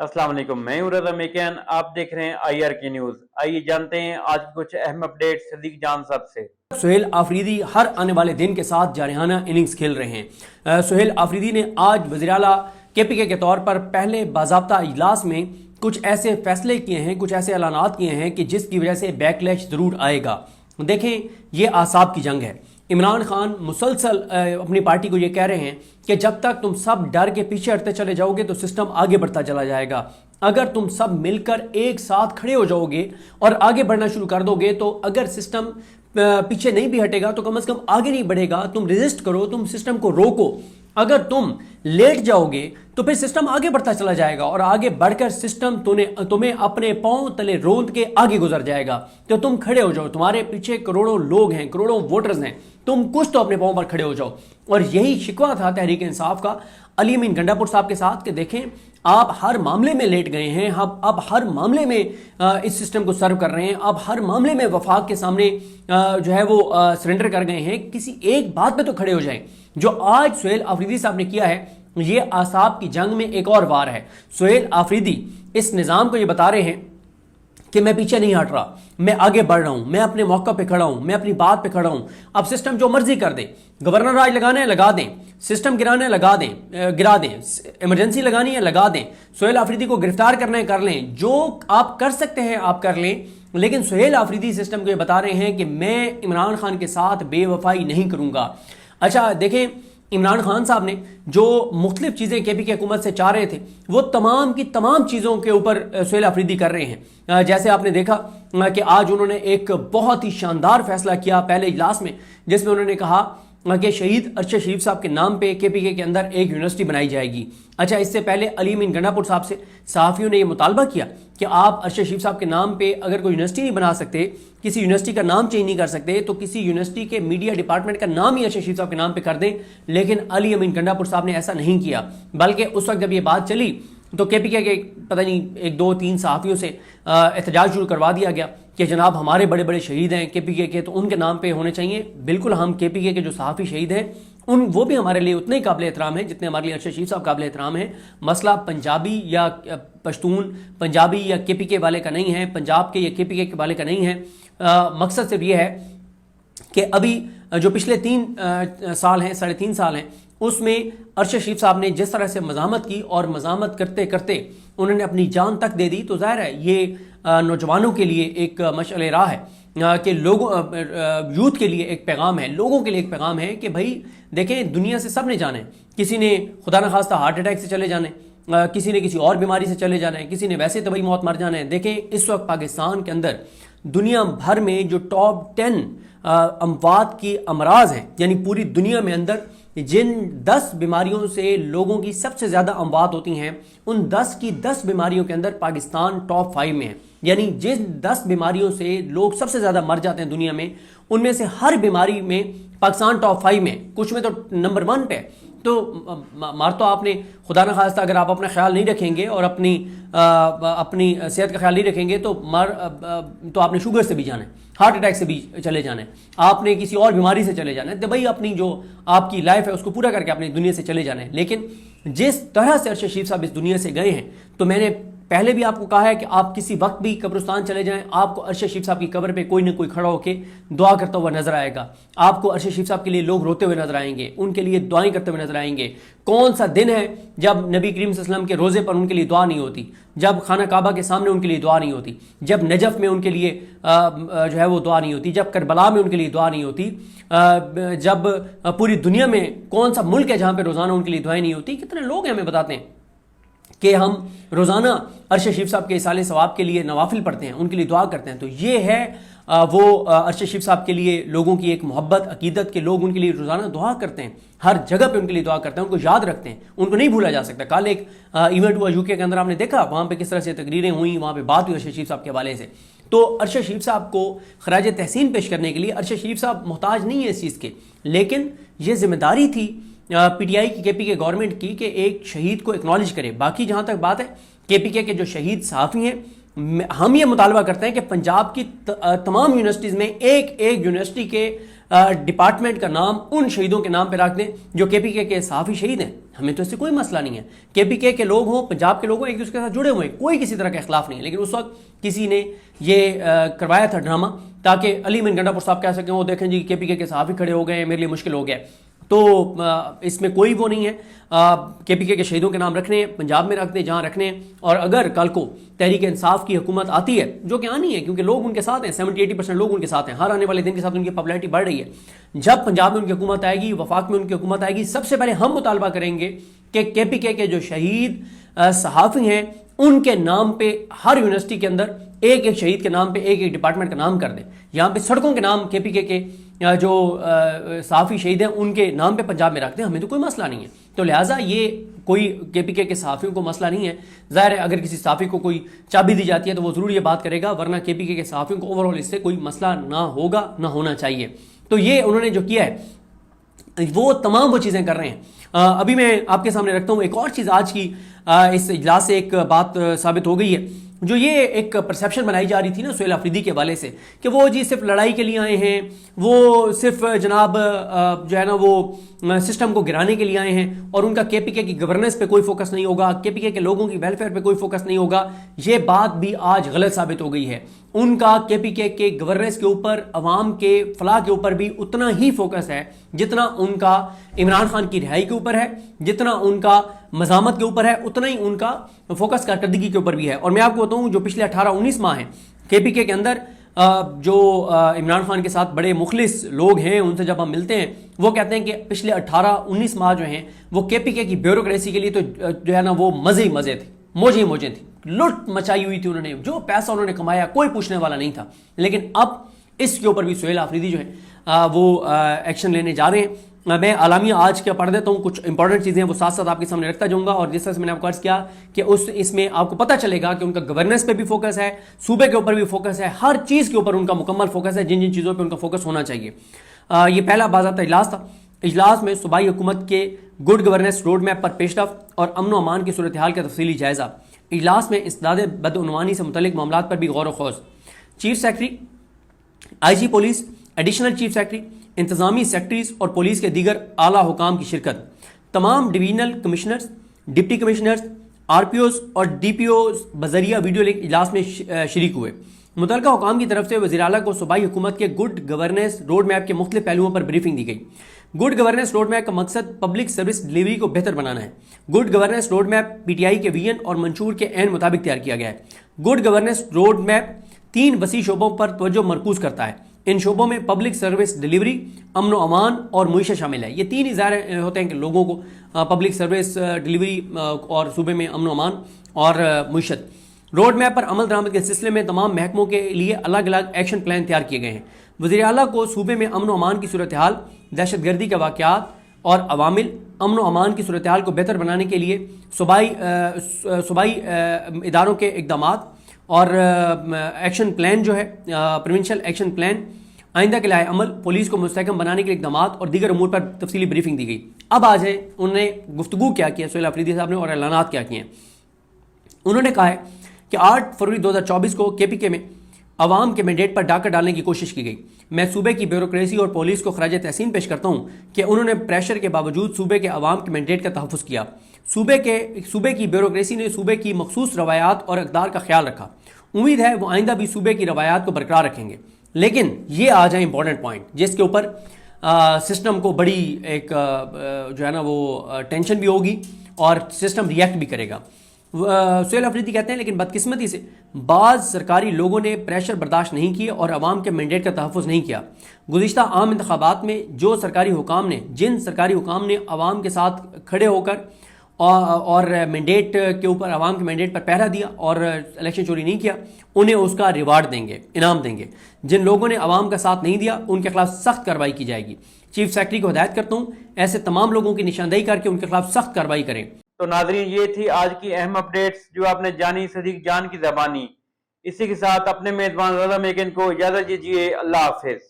अस्सलाम वालेकुम, मैं हूं रज़ा मेकियान। आप देख रहे हैं IRK न्यूज। आइए जानते हैं आज की कुछ अहम अपडेट सदीक जान साहब से। सुहेल आफरीदी हर आने वाले दिन के साथ जारहाना इनिंग्स खेल रहे हैं। सुहेल आफरीदी ने आज वज़ीर आला KPK के तौर पर पहले बाज़ाब्ता इजलास में कुछ ऐसे फैसले किए हैं, कुछ ऐसे ऐलानात किए हैं कि जिसकी वजह से बैकलैश ज़रूर आएगा। देखें, ये आसाब की जंग है। इमरान खान मुसलसल अपनी पार्टी को ये कह रहे हैं कि जब तक तुम सब डर के पीछे हटते चले जाओगे तो सिस्टम आगे बढ़ता चला जाएगा। अगर तुम सब मिलकर एक साथ खड़े हो जाओगे और आगे बढ़ना शुरू कर दोगे तो अगर सिस्टम पीछे नहीं भी हटेगा तो कम से कम आगे नहीं बढ़ेगा। तुम रेजिस्ट करो, तुम सिस्टम को रोको। अगर तुम लेट जाओगे तो फिर सिस्टम आगे बढ़ता चला जाएगा और आगे बढ़कर सिस्टम तुम्हें अपने पांव तले रोंद के आगे गुजर जाएगा। तो तुम खड़े हो जाओ, तुम्हारे पीछे करोड़ों लोग हैं, करोड़ों वोटर्स हैं, तुम कुछ तो अपने पांव पर खड़े हो जाओ। और यही शिकवा था तहरीक इंसाफ का अली अमीन गंडापुर साहब के साथ कि देखें, आप हर मामले में लेट गए हैं, अब हर मामले में इस सिस्टम को सर्व कर रहे हैं, अब हर मामले में वफाक के सामने जो है वो सरेंडर कर गए हैं। किसी एक बात पे तो खड़े हो जाएं। जो आज सुहेल आफरीदी साहब ने किया है, ये आसाब की जंग में एक और वार है। सुहेल आफरीदी इस निज़ाम को ये बता रहे हैं कि मैं पीछे नहीं हट रहा, मैं आगे बढ़ रहा हूं, मैं अपने मौका पे खड़ा हूं, मैं अपनी बात पे खड़ा हूं। अब सिस्टम जो मर्जी कर दे, गवर्नर राज लगाना है लगा दें, सिस्टम गिराना है लगा दें, गिरा दें, इमरजेंसी लगानी है लगा दें, सुहेल आफरीदी को गिरफ्तार करना है कर लें, जो आप कर सकते हैं आप कर लें। लेकिन सुहेल आफरीदी सिस्टम को ये बता रहे हैं कि मैं इमरान खान के साथ बेवफाई नहीं करूंगा। अच्छा देखें, इमरान खान साहब ने जो मुख्तलिफ चीज़ें KPK हुकूमत से चाह रहे थे वो तमाम की तमाम चीज़ों के ऊपर सुहेल आफरीदी कर रहे हैं। जैसे आपने देखा कि आज उन्होंने एक बहुत ही शानदार फैसला किया पहले इजलास में, जिसमें उन्होंने कहा कि शहीद अरशद शरीफ साहब के नाम पे KPK के अंदर एक यूनिवर्सिटी बनाई जाएगी। अच्छा, इससे पहले अली अमीन गंडापुर साहब से सहाफ़ियों ने यह मुतालबा किया कि आप अरशद शरीफ साहब के नाम पे अगर कोई यूनिवर्सिटी नहीं बना सकते, किसी यूनिवर्सिटी का नाम चेंज नहीं कर सकते, तो किसी यूनिवर्सिटी के मीडिया डिपार्टमेंट का नाम ही अरशद शरीफ साहब के नाम पे कर दें। लेकिन अली अमीन गंडापुर साहब ने ऐसा नहीं किया, बल्कि उस वक्त जब ये बात चली तो KPK के पता नहीं 1-2-3 सहाफ़ियों से एहतजाज शुरू करवा दिया गया कि जनाब हमारे बड़े बड़े शहीद हैं KPK के, तो उनके नाम पे होने चाहिए। बिल्कुल, हम KPK के जो सहाफ़ी शहीद हैं वो भी हमारे लिए उतने ही काबिल एहतराम हैं जितने हमारे लिए अरशद शरीफ साहब काबिल एहतराम हैं। मसला पंजाबी या पश्तून, पंजाबी या KPK वाले का नहीं है, पंजाब के या KPK के वाले का नहीं है। मकसद सिर्फ ये है कि अभी जो पिछले 3 साल हैं, 3.5 साल हैं, उसमें अरशद शरीफ साहब ने जिस तरह से मज़ामत की और मज़ामत करते करते उन्होंने अपनी जान तक दे दी, तो ज़ाहिर है ये नौजवानों के लिए एक मशअल राह है कि लोगों यूथ के लिए एक पैगाम है, लोगों के लिए एक पैगाम है कि भाई देखें, दुनिया से सब ने जाना है। किसी ने खुदा न खास्ता हार्ट अटैक से चले जाना है, किसी ने किसी और बीमारी से चले जाना है, किसी ने वैसे तबई मौत मर जाना है। देखें, इस वक्त पाकिस्तान के अंदर दुनिया भर में जो टॉप 10 अमवात की अमराज हैं, यानी पूरी दुनिया में अंदर जिन 10 बीमारियों से लोगों की सबसे ज़्यादा अमवात होती हैं, उन 10 की 10 बीमारियों के अंदर पाकिस्तान टॉप 5 में है। यानी जिन 10 बीमारियों से लोग सबसे ज़्यादा मर जाते हैं दुनिया में, उनमें से हर बीमारी में पाकिस्तान टॉप 5 में, कुछ में तो नंबर 1 पे। तो मार तो आपने खुदा न खास्ता अगर आप अपना ख्याल नहीं रखेंगे और अपनी सेहत का ख्याल नहीं रखेंगे तो आपने शुगर से भी जाना है, हार्ट अटैक से भी चले जाना है, आपने किसी और बीमारी से चले जाना है। तो भाई अपनी जो आपकी लाइफ है उसको पूरा करके अपनी दुनिया से चले जाना है। लेकिन जिस तरह से अरशद शरीफ साहब इस दुनिया से गए हैं, तो मैंने पहले भी आपको कहा है कि आप किसी वक्त भी कब्रिस्तान चले जाएं, आपको अरशद शरीफ साहब की कब्र पे कोई ना कोई खड़ा होकर दुआ करता हुआ नजर आएगा। आपको अरशद शरीफ साहब के लिए लोग रोते हुए नजर आएंगे, उनके लिए दुआएं करते हुए नजर आएंगे। कौन सा दिन है जब नबी करीम सल्लल्लाहु अलैहि वसल्लम के रोजे पर उनके लिए दुआ नहीं होती, जब खाना काबा के सामने उनके लिए दुआ नहीं होती, जब नजफ में उनके लिए जो है वो दुआ नहीं होती, जब करबला में उनके लिए दुआ नहीं होती, जब पूरी दुनिया में कौन सा मुल्क है जहां पे रोजाना उनके लिए दुआएं नहीं होती। कितने लोग हैं हमें बताते हैं कि हम रोज़ाना अरशद शरीफ साहब के इसाले सवाब के लिए नवाफिल पढ़ते हैं, उनके लिए दुआ करते हैं। तो ये है वो अरशद शरीफ साहब के लिए लोगों की एक मोहब्बत, अकीदत के लोग उनके लिए रोज़ाना दुआ करते हैं, हर जगह पे उनके लिए दुआ करते हैं, उनको याद रखते हैं, उनको नहीं भूला जा सकता। कल एक इवेंट हुआ UK के अंदर, आपने देखा वहाँ पे किस तरह से तकरीरें हुई, वहाँ पे बात हुई अरशद शरीफ साहब के हवाले से। तो अरशद शरीफ साहब को खराज तहसीन पेश करने के लिए अरशद शरीफ साहब मोहताज नहीं है इस चीज़ के, लेकिन ये जिम्मेदारी थी PTI की KPK गवर्नमेंट की कि एक शहीद को एक्नॉलेज करे। बाकी जहाँ तक बात है KPK के जो शहीद सहाफ़ी हैं, हम ये मुतालबा करते हैं कि पंजाब की तमाम यूनिवर्सिटीज़ में एक यूनिवर्सिटी के ڈپارٹمنٹ کا نام ان شہیدوں کے نام پہ رکھ دیں جو کے پی کے صحافی شہید ہیں. ہمیں تو اس سے کوئی مسئلہ نہیں ہے. کے پی کے لوگ ہوں, پنجاب کے لوگ ہوں, ایک دوسرے کے ساتھ جڑے ہوئے ہیں, کوئی کسی طرح کا اختلاف نہیں ہے. لیکن اس وقت کسی نے یہ کروایا تھا ڈرامہ تاکہ علی امین گنڈا پور صاحب کہہ سکیں وہ دیکھیں جی کے پی کے صحافی کھڑے ہو گئے ہیں, میرے لیے مشکل ہو گیا. تو اس میں کوئی وہ نہیں ہے. کے پی کے شہیدوں کے نام رکھنے ہیں, پنجاب میں رکھنے جہاں رکھنے ہیں. اور اگر کل کو تحریک انصاف کی حکومت آتی ہے, جو کہ آنی ہے کیونکہ لوگ ان کے ساتھ ہیں, 70-80% لوگ ان کے ساتھ ہیں, ہر آنے والے دن کے ساتھ ان کی پاپولیرٹی بڑھ رہی ہے. جب پنجاب میں ان کی حکومت آئے گی, وفاق میں ان کی حکومت آئے گی, سب سے پہلے ہم مطالبہ کریں گے کہ کے پی کے جو شہید صحافی ہیں ان کے نام پہ ہر یونیورسٹی کے اندر ایک ایک شہید کے نام پہ ایک ایک ڈپارٹمنٹ کا نام کر دیں. یہاں پہ سڑکوں کے نام کے پی کے جو صحافی شہید ہیں ان کے نام پہ پنجاب میں رکھتے ہیں, ہمیں تو کوئی مسئلہ نہیں ہے. تو لہٰذا یہ کوئی کے پی کے صحافیوں کو مسئلہ نہیں ہے. ظاہر ہے اگر کسی صحافی کو کوئی چابی دی جاتی ہے تو وہ ضرور یہ بات کرے گا, ورنہ کے پی کے صحافیوں کو اوور آل اس سے کوئی مسئلہ نہ ہوگا, نہ ہونا چاہیے. تو یہ انہوں نے جو کیا ہے وہ تمام وہ چیزیں کر رہے ہیں. ابھی میں آپ کے سامنے رکھتا ہوں ایک اور چیز. آج کی اس اجلاس سے ایک بات ثابت ہو گئی ہے, جو یہ ایک پرسیپشن بنائی جا رہی تھی نا سہیل آفریدی کے حوالے سے کہ وہ جی صرف لڑائی کے لیے آئے ہیں, وہ صرف جناب جو ہے نا وہ سسٹم کو گرانے کے لیے آئے ہیں, اور ان کا کے پی کی گورننس پہ کوئی فوکس نہیں ہوگا, کے پی کے لوگوں کی ویلفیئر پہ کوئی فوکس نہیں ہوگا. یہ بات بھی آج غلط ثابت ہو گئی ہے. ان کا کے پی کے گورننس کے اوپر, عوام کے فلاح کے اوپر بھی اتنا ہی فوکس ہے جتنا ان کا عمران خان کی رہائی کے اوپر ہے, جتنا ان کا مزاحمت کے اوپر ہے, اتنا ہی ان کا فوکس کارکردگی کے اوپر بھی ہے. اور میں آپ کو بتاؤں جو پچھلے 18-19 ماہ ہیں کے پی کے اندر جو عمران خان کے ساتھ بڑے مخلص لوگ ہیں, ان سے جب ہم ملتے ہیں وہ کہتے ہیں کہ پچھلے 18-19 ماہ جو ہیں وہ کے پی کے کی بیوروکریسی کے لیے تو جو ہے نا وہ مزے ہی مزے تھے, موجیں ہی موجیں تھیں, لٹ مچائی ہوئی تھی انہوں نے, جو پیسہ انہوں نے کمایا کوئی پوچھنے والا نہیں تھا. لیکن اب اس کے اوپر بھی سہیل آفریدی جو ہے وہ ایکشن لینے جا رہے ہیں. میں اعلامیہ آج کیا پڑھ دیتا ہوں, کچھ انپورٹنٹ چیزیں وہ ساتھ ساتھ آپ کے سامنے رکھتا جاؤں گا. اور جس طرح سے میں نے آپ کو عرض کیا کہ اس میں آپ کو پتہ چلے گا کہ ان کا گورننس پہ بھی فوکس ہے, صوبے کے اوپر بھی فوکس ہے, ہر چیز کے اوپر ان کا مکمل فوکس ہے, جن جن چیزوں پہ ان کا فوکس ہونا چاہیے. یہ پہلا باضابطہ اجلاس تھا. اجلاس میں صوبائی حکومت کے گڈ گورننس روڈ میپ پر پیش رفت اور امن و امان کی صورتحال کا تفصیلی جائزہ. اجلاس میں اسداد بدعنوانی سے متعلق معاملات پر بھی غور و خوض. Chief secretary, I G police, additional chief secretary, انتظامی سیکرٹریز اور پولیس کے دیگر اعلیٰ حکام کی شرکت. تمام divisional commissioners, deputy commissioners, R P Os اور ڈی پی اوز بذریعہ ویڈیو لنک اجلاس میں شریک ہوئے. متعلقہ حکام کی طرف سے وزیر اعلیٰ کو صوبائی حکومت کے گڈ گورننس روڈ میپ کے مختلف پہلوؤں پر بریفنگ دی گئی. گڈ گورننس روڈ میپ کا مقصد پبلک سروس ڈلیوری کو بہتر بنانا ہے. Good governance road map P T I کے ویژن اور منشور کے عین مطابق تیار کیا گیا ہے. گڈ گورننس روڈ میپ 3 وسیع شعبوں پر توجہ مرکوز کرتا ہے. ان شعبوں میں پبلک سروس ڈلیوری, امن و امان اور معیشت شامل ہے. یہ 3 ہی ظاہر ہوتے ہیں کہ لوگوں کو پبلک سروس ڈلیوری اور صوبے میں امن و امان اور معیشت. روڈ میپ پر عمل درآمد کے سلسلے میں تمام محکموں کے لیے الگ الگ ایکشن پلان تیار کیے گئے ہیں. وزیر اعلیٰ کو صوبے میں امن و امان کی صورتحال, دہشت گردی کے واقعات اور عوامل, امن و امان کی صورتحال کو بہتر بنانے کے لیے صوبائی اداروں کے اقدامات اور ایکشن پلان جو ہے پروونشل ایکشن پلان, آئندہ کے لائحہ عمل, پولیس کو مستحکم بنانے کے اقدامات اور دیگر امور پر تفصیلی بریفنگ دی گئی. اب آج ہے انہوں نے گفتگو کیا کیا سہیل آفریدی صاحب نے اور اعلانات کیا کیے ہیں. انہوں نے کہا ہے کہ 8 فروری 2024 کو کے پی کے میں عوام کے مینڈیٹ پر ڈاکہ ڈالنے کی کوشش کی گئی. میں صوبے کی بیوروکریسی اور پولیس کو خراج تحسین پیش کرتا ہوں کہ انہوں نے پریشر کے باوجود صوبے کے عوام کے مینڈیٹ کا تحفظ کیا. صوبے کی بیوروکریسی نے صوبے کی مخصوص روایات اور اقدار کا خیال رکھا. امید ہے وہ آئندہ بھی صوبے کی روایات کو برقرار رکھیں گے. لیکن یہ آ جائے امپورٹنٹ پوائنٹ جس کے اوپر سسٹم کو بڑی ایک جو ہے نا وہ ٹینشن بھی ہوگی اور سسٹم ریئیکٹ بھی کرے گا. سہیل آفریدی کہتے ہیں لیکن بدقسمتی سے بعض سرکاری لوگوں نے پریشر برداشت نہیں کیے اور عوام کے مینڈیٹ کا تحفظ نہیں کیا. گزشتہ عام انتخابات میں جن سرکاری حکام نے عوام کے ساتھ کھڑے ہو کر اور مینڈیٹ کے اوپر عوام کے مینڈیٹ پر پہرا دیا اور الیکشن چوری نہیں کیا, انہیں اس کا ریوارڈ دیں گے, انعام دیں گے. جن لوگوں نے عوام کا ساتھ نہیں دیا ان کے خلاف سخت کارروائی کی جائے گی. چیف سیکرٹری کو ہدایت کرتا ہوں ایسے تمام لوگوں کی نشاندہی کر کے ان کے خلاف سخت کارروائی کریں. تو ناظرین یہ تھی آج کی اہم اپڈیٹس جو آپ نے جانی صدیق جان کی زبانی. اسی کے ساتھ اپنے میزبان رضا میکن کو اجازت دیجیے. اللہ حافظ.